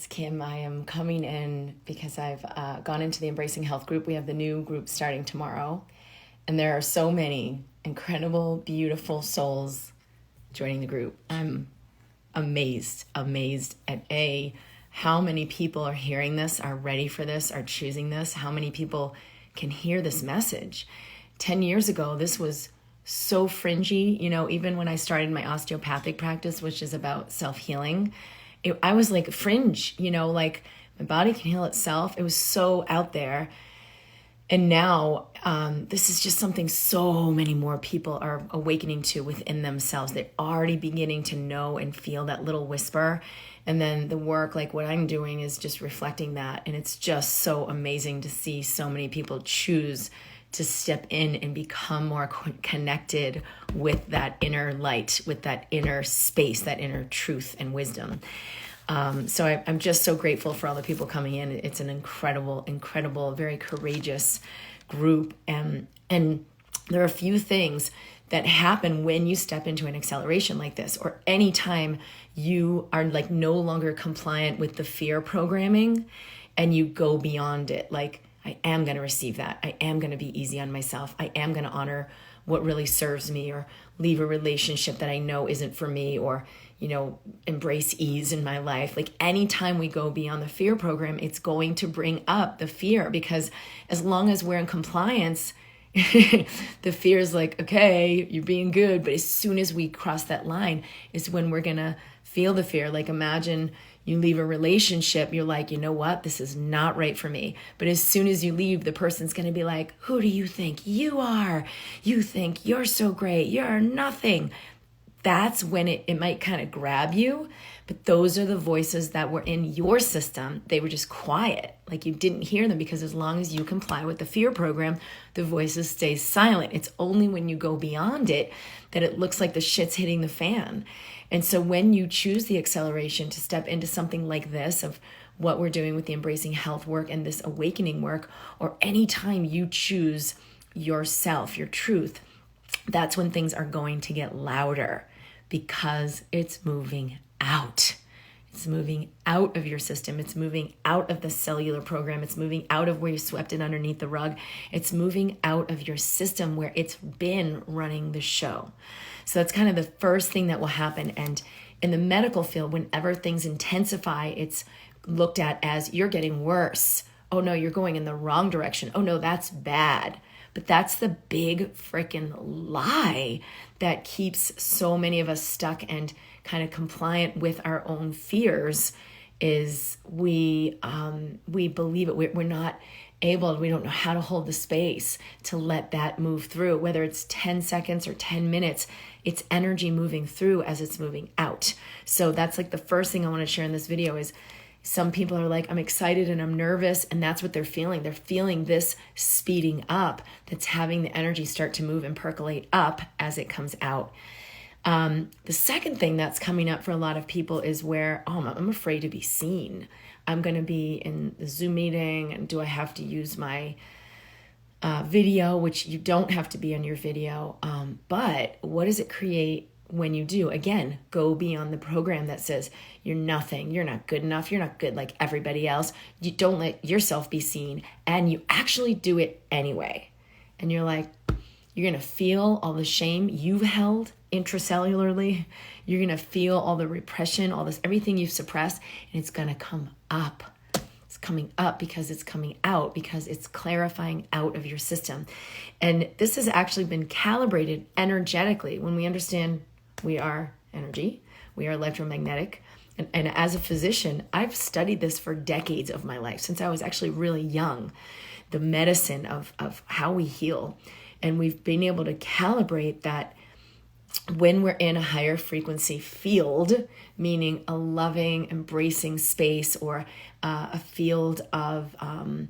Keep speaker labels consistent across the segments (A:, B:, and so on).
A: It's Kim. I am coming in because I've gone into the Embracing Health group. We have the new group starting tomorrow. And there are so many incredible, beautiful souls joining the group. I'm amazed at how many people are hearing this, are ready for this, are choosing this, how many people can hear this message. 10 years ago, this was so fringy. Even when I started my osteopathic practice, which is about self-healing, I was like fringe, like my body can heal itself. It was so out there. And now this is just something so many more people are awakening to within themselves. They're already beginning to know and feel that little whisper. And then the work, like what I'm doing, is just reflecting that. And it's just so amazing to see so many people choose to step in and become more connected with that inner light, with that inner space, that inner truth and wisdom. So I'm just so grateful for all the people coming in. It's an incredible, very courageous group. And there are a few things that happen when you step into an acceleration like this, or anytime you are like no longer compliant with the fear programming and you go beyond it. Like, I am going to receive that. I am going to be easy on myself. I am going to honor what really serves me, or leave a relationship that I know isn't for me, or, embrace ease in my life. Like, anytime we go beyond the fear program, it's going to bring up the fear, because as long as we're in compliance, the fear is like, okay, you're being good. But as soon as we cross that line is when we're going to feel the fear. Like, imagine you leave a relationship, you're like, you know what, this is not right for me. But as soon as you leave, the person's going to be like, who do you think you are? You think you're so great. You're nothing. That's when it might kind of grab you. But those are the voices that were in your system. They were just quiet. Like, you didn't hear them, because as long as you comply with the fear program, the voices stay silent. It's only when you go beyond it that it looks like the shit's hitting the fan. And so when you choose the acceleration to step into something like this, of what we're doing with the Embracing Health work and this awakening work, or anytime you choose yourself, your truth, that's when things are going to get louder, because it's moving out. It's moving out of your system. It's moving out of the cellular program. It's moving out of where you swept it underneath the rug. It's moving out of your system where it's been running the show. So that's kind of the first thing that will happen. And in the medical field, whenever things intensify, it's looked at as, you're getting worse. Oh no, you're going in the wrong direction. Oh no, that's bad. But that's the big freaking lie that keeps so many of us stuck and kind of compliant with our own fears. Is we believe it. We're not able, we don't know how to hold the space to let that move through. Whether it's 10 seconds or 10 minutes, it's energy moving through as it's moving out. So that's like the first thing I want to share in this video is, some people are like, I'm excited and I'm nervous, and that's what they're feeling. They're feeling this speeding up that's having the energy start to move and percolate up as it comes out. The second thing that's coming up for a lot of people is where, I'm afraid to be seen. I'm going to be in the Zoom meeting, and do I have to use my video, which you don't have to be on your video. But what does it create when you do? Again, go beyond the program that says you're nothing, you're not good enough, you're not good like everybody else. You don't let yourself be seen, and you actually do it anyway. And you're like, you're going to feel all the shame you've held intracellularly. You're going to feel all the repression, all this, everything you've suppressed, and it's going to come up. It's coming up because it's coming out, because it's clarifying out of your system. And this has actually been calibrated energetically when we understand we are energy, we are electromagnetic. And as a physician, I've studied this for decades of my life, since I was actually really young, the medicine of how we heal. And we've been able to calibrate that when we're in a higher frequency field, meaning a loving, embracing space, or a field of I'm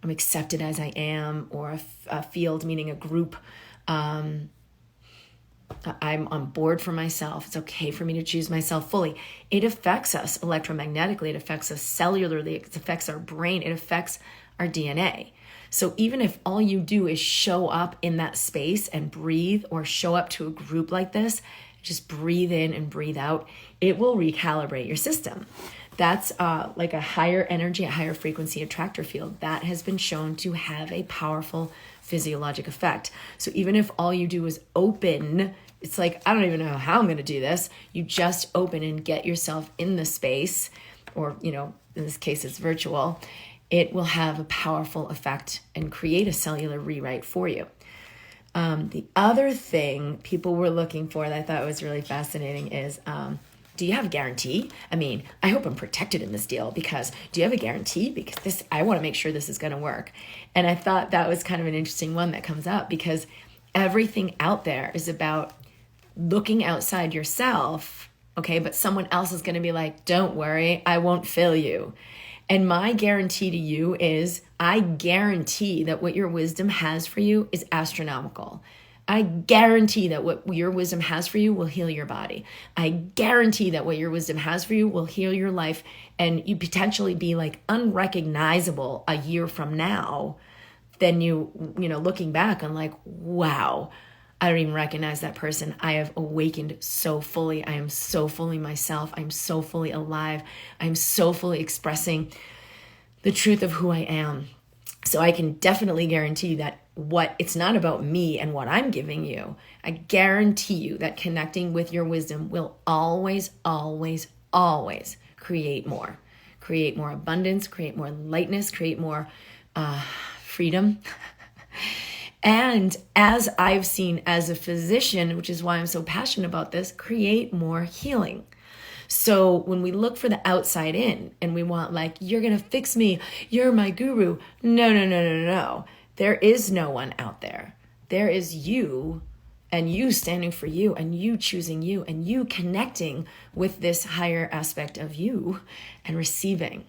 A: accepted as I am, or a field meaning a group, I'm on board for myself. It's okay for me to choose myself fully. It affects us electromagnetically. It affects us cellularly. It affects our brain. It affects our DNA. So even if all you do is show up in that space and breathe, or show up to a group like this just breathe in and breathe out, it will recalibrate your system. That's like a higher energy, a higher frequency attractor field that has been shown to have a powerful physiologic effect. So even if all you do is open, it's like, I don't even know how I'm going to do this. You just open and get yourself in the space, or, you know, in this case, it's virtual. It will have a powerful effect and create a cellular rewrite for you. The other thing people were looking for that I thought was really fascinating is, do you have a guarantee? I mean, I hope I'm protected in this deal, because do you have a guarantee? Because I want to make sure this is going to work. And I thought that was kind of an interesting one that comes up, because everything out there is about looking outside yourself, okay? But someone else is going to be like, don't worry, I won't fail you. And my guarantee to you is, I guarantee that what your wisdom has for you is astronomical. I guarantee that what your wisdom has for you will heal your body. I guarantee that what your wisdom has for you will heal your life, and you potentially be like unrecognizable a year from now. Then you know, looking back and like, wow, I don't even recognize that person. I have awakened so fully. I am so fully myself. I'm so fully alive. I'm so fully expressing the truth of who I am. So I can definitely guarantee you that it's not about me and what I'm giving you. I guarantee you that connecting with your wisdom will always, always, always create more abundance, create more lightness, create more freedom. And as I've seen as a physician, which is why I'm so passionate about this, create more healing. So when we look for the outside in and we want, like, you're going to fix me, you're my guru. No. There is no one out there. There is you, and you standing for you, and you choosing you, and you connecting with this higher aspect of you and receiving.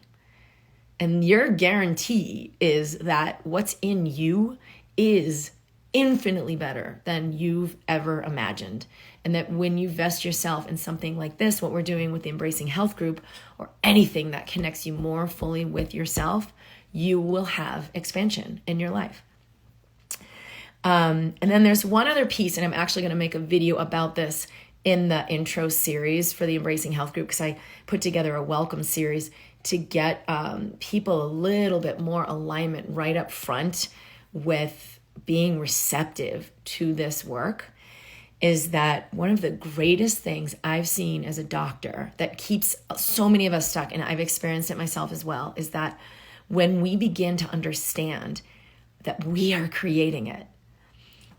A: And your guarantee is that what's in you is infinitely better than you've ever imagined. And that when you vest yourself in something like this, what we're doing with the Embracing Health group, or anything that connects you more fully with yourself, you will have expansion in your life. And then there's one other piece, and I'm actually going to make a video about this in the intro series for the Embracing Health group, because I put together a welcome series to get people a little bit more alignment right up front with being receptive to this work. Is that one of the greatest things I've seen as a doctor that keeps so many of us stuck, and I've experienced it myself as well, is that when we begin to understand that we are creating it,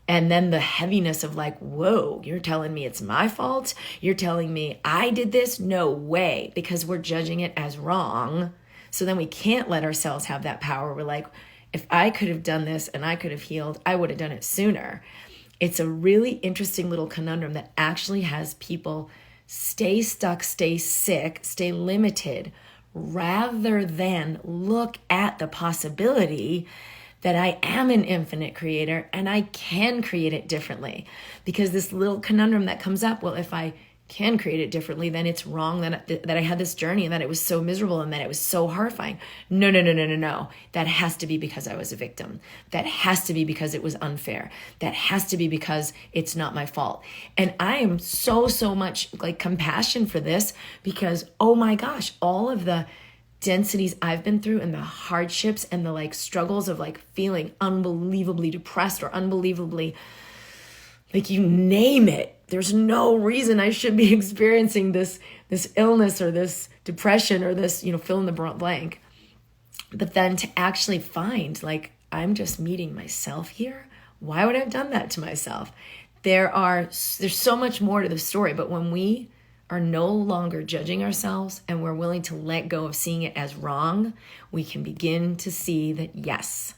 A: and then the heaviness of like, whoa, you're telling me it's my fault? You're telling me I did this? No way, because we're judging it as wrong. So then we can't let ourselves have that power. We're like, if I could have done this and I could have healed, I would have done it sooner. It's a really interesting little conundrum that actually has people stay stuck, stay sick, stay limited, rather than look at the possibility that I am an infinite creator and I can create it differently. Because this little conundrum that comes up, well, if I can create it differently, then it's wrong that I had this journey and that it was so miserable and that it was so horrifying. No. That has to be because I was a victim. That has to be because it was unfair. That has to be because it's not my fault. And I am so much like compassion for this, because, oh my gosh, all of the densities I've been through and the hardships and the like struggles of like feeling unbelievably depressed or unbelievably, like, you name it. There's no reason I should be experiencing this illness or this depression or this, fill in the blank. But then to actually find, like, I'm just meeting myself here. Why would I have done that to myself? There's so much more to the story. But when we are no longer judging ourselves and we're willing to let go of seeing it as wrong, we can begin to see that, yes,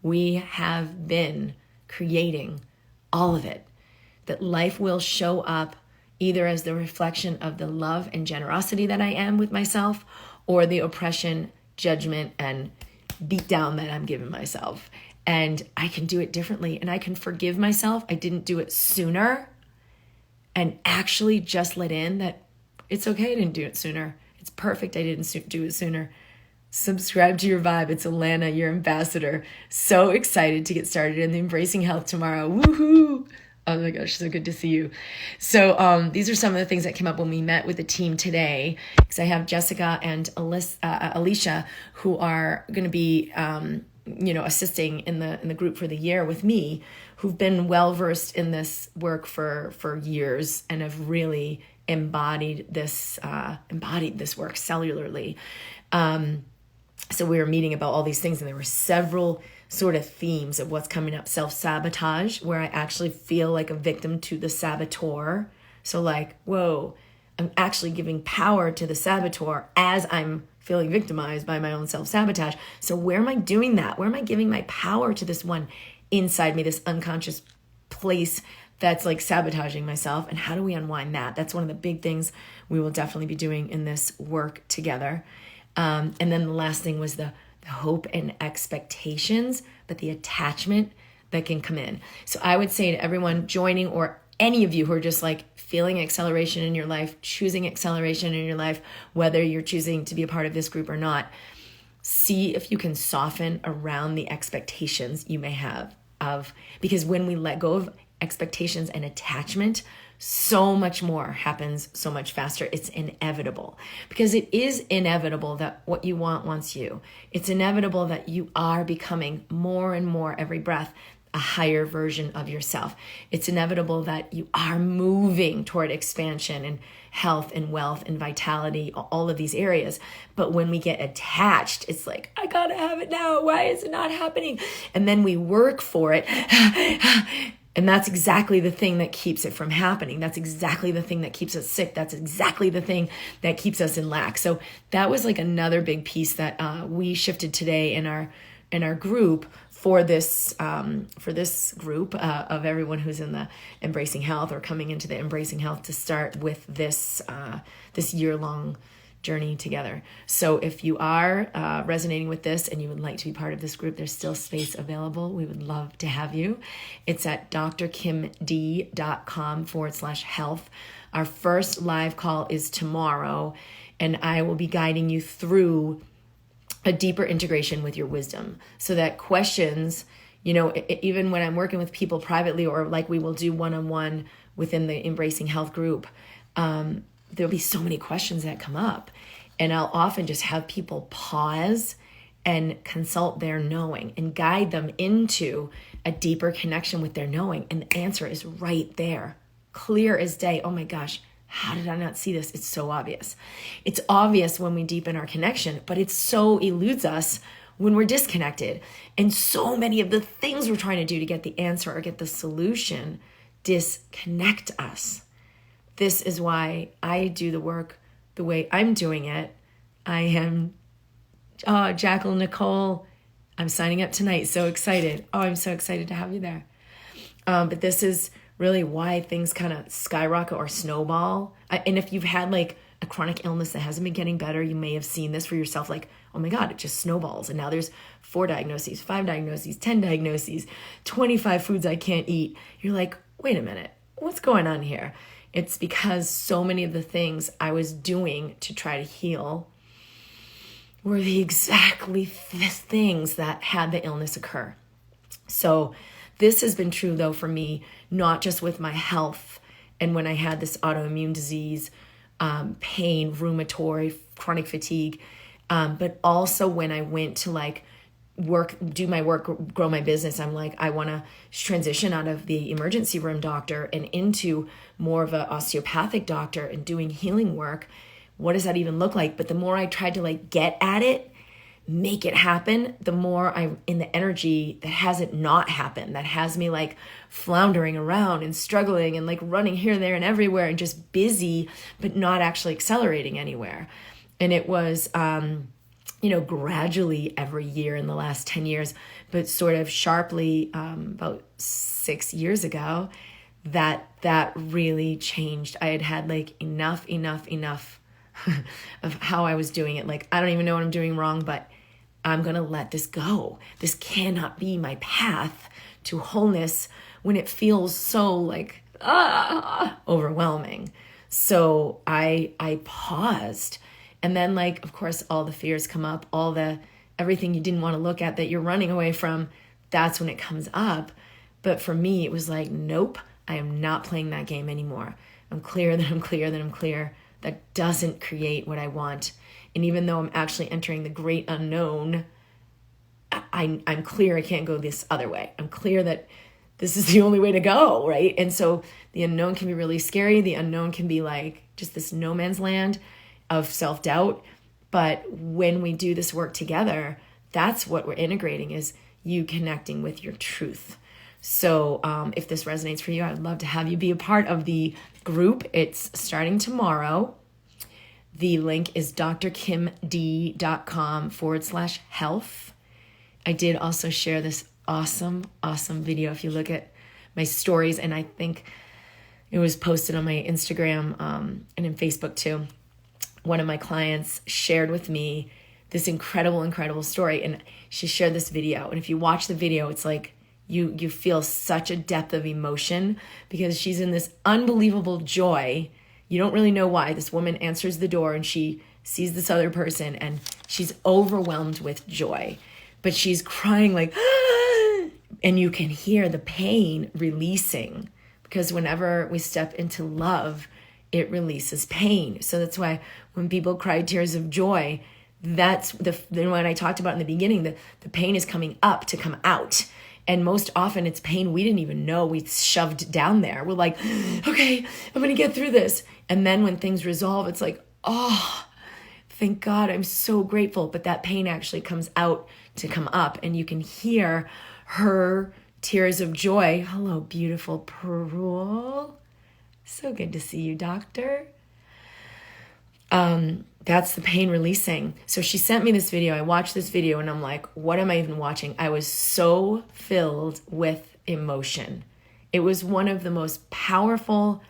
A: we have been creating all of it. That life will show up either as the reflection of the love and generosity that I am with myself, or the oppression, judgment, and beat down that I'm giving myself. And I can do it differently, and I can forgive myself. I didn't do it sooner, and actually just let in that it's okay I didn't do it sooner. It's perfect I didn't do it sooner. Subscribe to your vibe. It's Alana, your ambassador. So excited to get started in the Embracing Health tomorrow. Woohoo! Oh my gosh, so good to see you. So these are some of the things that came up when we met with the team today, because I have Jessica and Alicia, who are going to be assisting in the group for the year with me, who've been well versed in this work for years and have really embodied this work cellularly. So we were meeting about all these things, and there were several sort of themes of what's coming up. Self-sabotage, where I actually feel like a victim to the saboteur. So like, whoa, I'm actually giving power to the saboteur as I'm feeling victimized by my own self-sabotage. So where am I doing that? Where am I giving my power to this one inside me, this unconscious place that's like sabotaging myself? And how do we unwind that? That's one of the big things we will definitely be doing in this work together. And then the last thing was the hope and expectations, but the attachment that can come in. So I would say to everyone joining, or any of you who are just like feeling acceleration in your life, choosing acceleration in your life, whether you're choosing to be a part of this group or not, see if you can soften around the expectations you may have because when we let go of expectations and attachment, so much more happens so much faster. It's inevitable, because it is inevitable that what you want wants you. It's inevitable that you are becoming more and more every breath a higher version of yourself. It's inevitable that you are moving toward expansion and health and wealth and vitality, all of these areas. But when we get attached, it's like, I gotta have it now. Why is it not happening? And then we work for it. And that's exactly the thing that keeps it from happening. That's exactly the thing that keeps us sick. That's exactly the thing that keeps us in lack. So that was like another big piece that we shifted today in our group for this group of everyone who's in the Embracing Health or coming into the Embracing Health to start with this year-long journey together. So if you are resonating with this and you would like to be part of this group, there's still space available. We would love to have you. It's at drkimd.com/health. Our first live call is tomorrow, and I will be guiding you through a deeper integration with your wisdom, so that questions, even when I'm working with people privately, or like we will do one-on-one within the Embracing Health group, there'll be so many questions that come up, and I'll often just have people pause and consult their knowing and guide them into a deeper connection with their knowing. And the answer is right there, clear as day. Oh my gosh, how did I not see this? It's so obvious. It's obvious when we deepen our connection, but it so eludes us when we're disconnected. And so many of the things we're trying to do to get the answer or get the solution disconnect us. This is why I do the work the way I'm doing it. I am, Jacqueline Nicole, I'm signing up tonight. So excited. Oh, I'm so excited to have you there. But this is really why things kind of skyrocket or snowball. And if you've had like a chronic illness that hasn't been getting better, you may have seen this for yourself, like, oh my God, it just snowballs. And now there's 4 diagnoses, 5 diagnoses, 10 diagnoses, 25 foods I can't eat. You're like, wait a minute, what's going on here? It's because so many of the things I was doing to try to heal were the exactly things that had the illness occur. So this has been true though for me, not just with my health and when I had this autoimmune disease, pain, rheumatoid, chronic fatigue, but also when I went to like do my work, grow my business. I'm like, I want to transition out of the emergency room doctor and into more of an osteopathic doctor and doing healing work. What does that even look like? But the more I tried to like get at it, make it happen, the more I'm in the energy that has it not happen, that has me like floundering around and struggling and like running here, there, and everywhere and just busy, but not actually accelerating anywhere. And it was, gradually every year in the last 10 years, but sort of sharply about 6 years ago, that really changed. I had like enough of how I was doing it. Like, I don't even know what I'm doing wrong, but I'm going to let this go. This cannot be my path to wholeness when it feels so like, overwhelming. So I paused. And then like, of course, all the fears come up, everything you didn't want to look at that you're running away from, that's when it comes up. But for me, it was like, nope, I am not playing that game anymore. I'm clear that I'm clear that I'm clear. That doesn't create what I want. And even though I'm actually entering the great unknown, I'm clear I can't go this other way. I'm clear that this is the only way to go, right? And so the unknown can be really scary. The unknown can be like just this no man's land of self-doubt. But when we do this work together, that's what we're integrating, is you connecting with your truth. So if this resonates for you, I'd love to have you be a part of the group. It's starting tomorrow. The link is drkimd.com/health. I did also share this awesome video. If you look at my stories, and I think it was posted on my Instagram and in Facebook too, one of my clients shared with me this incredible story, and she shared this video. And if you watch the video, it's like you feel such a depth of emotion, because she's in this unbelievable joy. You don't really know why. This woman answers the door and she sees this other person and she's overwhelmed with joy, but she's crying like, and you can hear the pain releasing, because whenever we step into love, it releases pain. So that's why when people cry tears of joy, that's what I talked about in the beginning, the pain is coming up to come out. And most often it's pain we didn't even know we shoved down there. We're like, okay, I'm going to get through this. And then when things resolve, it's like, oh, thank God, I'm so grateful. But that pain actually comes out to come up, and you can hear her tears of joy. Hello, beautiful Pearl. So good to see you, doctor. That's the pain releasing. So she sent me this video. I watched this video and I'm like, what am I even watching? I was so filled with emotion. It was one of the most powerful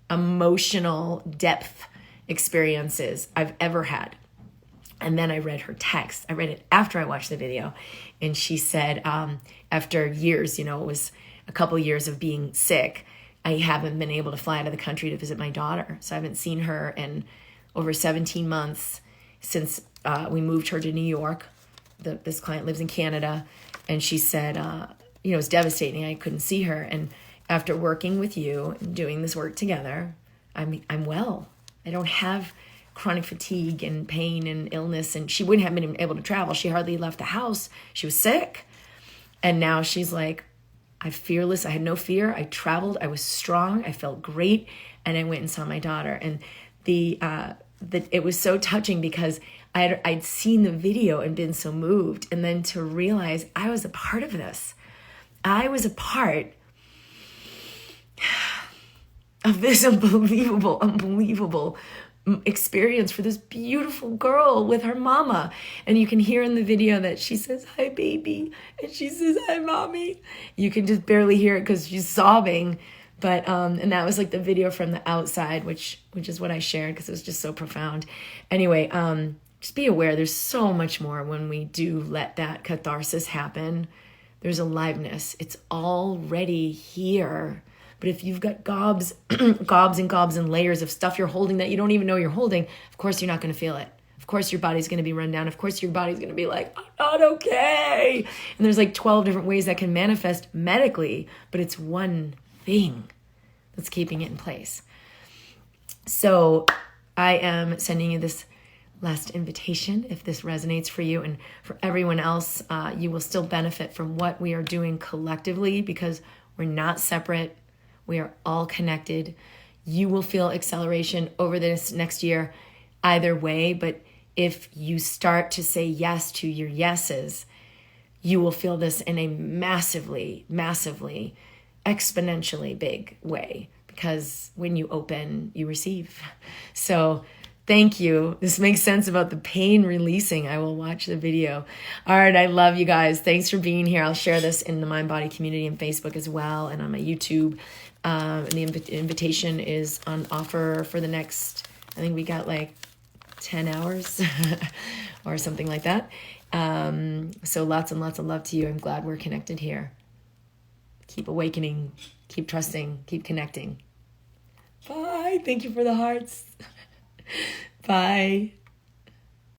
A: emotional depth experiences I've ever had. And then I read her text. I read it after I watched the video. And she said, after years, it was a couple years of being sick, I haven't been able to fly out of the country to visit my daughter. So I haven't seen her in over 17 months since we moved her to New York. This client lives in Canada. And she said, it was devastating. I couldn't see her. And after working with you and doing this work together, I'm well. I don't have chronic fatigue and pain and illness. And she wouldn't have been able to travel. She hardly left the house. She was sick. And now she's like, I'm fearless. I had no fear. I traveled. I was strong. I felt great. And I went and saw my daughter. And it was so touching, because I'd seen the video and been so moved. And then to realize I was a part of this. I was a part of this unbelievable experience for this beautiful girl with her mama. And you can hear in the video that she says, hi, baby. And she says, hi, mommy. You can just barely hear it because she's sobbing. But, and that was like the video from the outside, which is what I shared because it was just so profound. Anyway, just be aware there's so much more when we do let that catharsis happen. There's aliveness. It's already here. But if you've got gobs and layers of stuff you're holding that you don't even know you're holding, of course you're not going to feel it. Of course your body's going to be run down. Of course your body's going to be like, I'm not okay. And there's like 12 different ways that can manifest medically, but it's one thing that's keeping it in place. So I am sending you this last invitation. If this resonates for you and for everyone else, you will still benefit from what we are doing collectively, because we're not separate. We are all connected. You will feel acceleration over this next year either way, but if you start to say yes to your yeses, you will feel this in a massively, exponentially big way, because when you open, you receive. So thank you. This makes sense about the pain releasing. I will watch the video. All right. I love you guys. Thanks for being here. I'll share this in the Mind Body community and Facebook as well, and on my YouTube. And the invitation is on offer for the next, I think we got like 10 hours or something like that. So lots and lots of love to you. I'm glad we're connected here. Keep awakening, keep trusting, keep connecting. Bye. Thank you for the hearts. Bye.